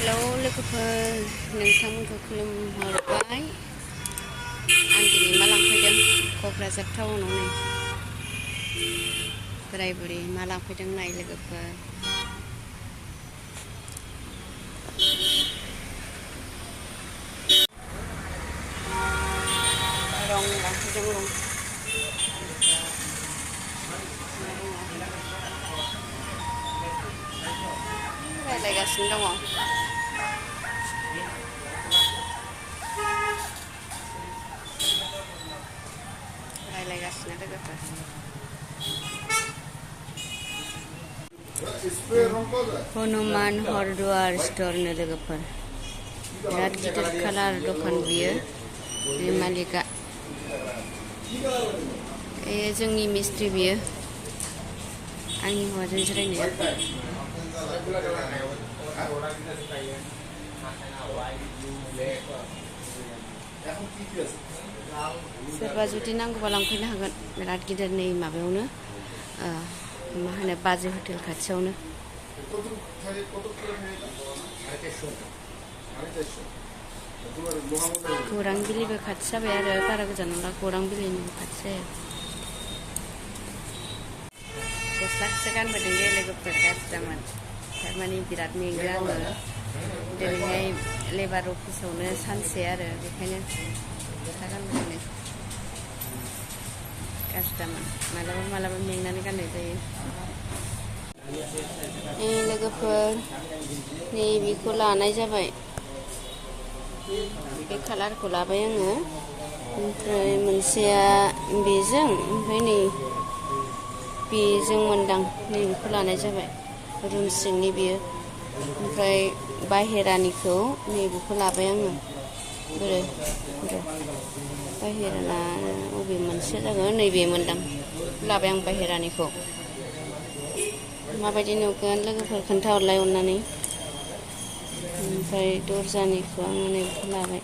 Hello लोगोफोर, नोंथांमोनखौ खुलुमहरबाय। आं दिनै मा लांफैदों क'क्राझार टाउनाव नै बोराय बुरि मा लांफैदों नाय लोगोफोर। रं लांफैदों रं। रायज्लायगासिनो दङ। रायज्लायगासिनो लोगोफोर। हनुमान हरद्वार स्ट'रनो लोगोफोर। बिराद गिदिर कालार दखान बियो। बे मालिकआ जोंनि मिस्ट्रि बियो, आंनि हौवाजों जिरायनाया। सोरबा जुदि नांगौबा लांफैनो हागोन। बिराद गिदिर नै माबायावनो मा होनो बाजै हटेल खाथियावनो। गौरां बिलिबो खाथि जाबाय आरो बारा गोजान नंला, गौरां बिलिनि खाथि जायो। गस्लाखौसो गानबोदों दे लोगोफोर, गाज्रिमोन। थारमाने बिराद मेङो आङो। दिनैहाय लेबार अफिसावनो सानसे आरो, बेखायनो गस्ला गानबोदों। गाज्रिमोन, मालाबा मालाबा मेंनानै गाननाय जायो। लोगोफोर नैबेखौ लानाय जाबाय। बे कालारखौ लाबाय आङो। ओमफ्राय मोनसेया बेजों, ओमफ्राय नै बेजों मोनदां, नैबेखौ लानाय जाबाय। रुम सिंनि बेयो। ओमफ्राय बाहेरानिखौ नैबेखौ लाबाय आङो। बाहेराना बबे मोनसे जागोन, नैबे मोनदां लाबाय आं बाहेरानिखौ। माबायदि नुगोन लोगोफोर खोन्थाहरलाय अननानै। ओमफ्राय दरजानिखौ आङो नैबेखौ लाबाय।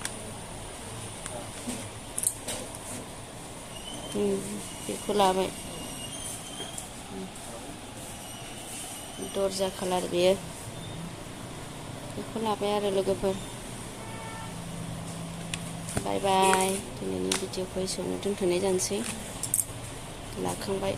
बेखौ लाबाय। दरजा कालार बेयो, बेखौ लाबाय आरो लोगोफोर। बाय बाय। दिनैनि भिडिअखौ एसेयावनो दोनथ'नाय जानोसै। लाखांबाय।